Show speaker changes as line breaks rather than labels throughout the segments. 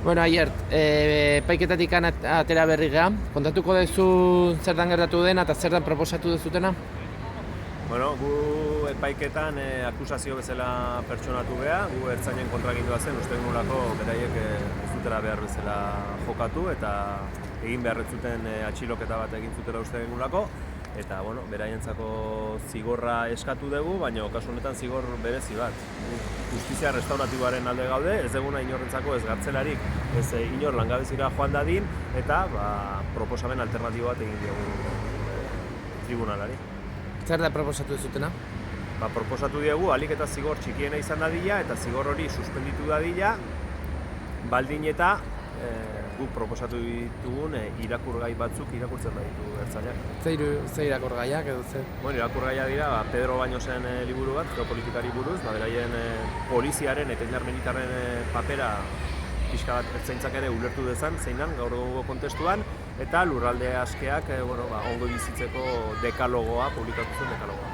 Bueno, Aiert, epaiketatik atera berri geha. Kontatuko duzu zer dan gertatu dena eta zer dan proposatu duzutena?
Bueno, gu epaiketan akusazio bezala pertsonatu geha, gu ertzainen kontragindua zen, uste nolako beraiek ez dutela behar bezala jokatu eta egin behar ez zuten atxiloketa bat egin zutela uste nolako. Eta, bueno, beraientzako zigorra eskatu dugu, baina kasu honetan zigor berezi bat. Justizia restauratiboaren alde gaude, ez duguna inorrentzako ez gartzelarik, ez inor langabezira joan dadin, eta proposamen alternatibo bat egin diogu tribunalari.
Zer da proposatu duzutena?
Proposatu diegu ahalik eta zigor txikiena izan dadila eta zigor hori suspenditu dadila, baldin eta guk proposatu ditugun irakurgai batzuk irakurtzen baditu ertzainak.
Ze irakurgaiak edo ze?
Bueno, irakurgaia dira Pedro Bañosen liburu bat, geopolitikari buruz, beraien poliziaren eta indar militarren papera pixka bat ertzaintzak ere ulertu dezan, zeinan gaur egungo kontestuan, eta lurralde askeak ongo bizitzeko dekalogoa, publikatu zuen dekalogoa.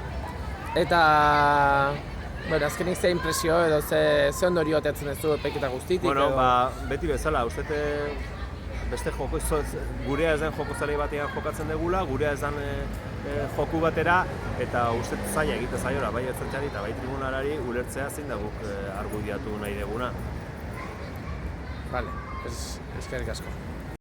Eta, azkenik ze impresio edo ze ondorio ateatzen ez du epaiketa guztitik?
Bueno, beti bezala, uste beste gurea ez den jokozalei batean jokatzen degula, gurea ez den joku batera, eta uste zaila egite zaiora, bai ertzaintzari eta bai tribunalari ulertzea zein da guk argudiatu nahi deguna.
Vale, eskerrik asko.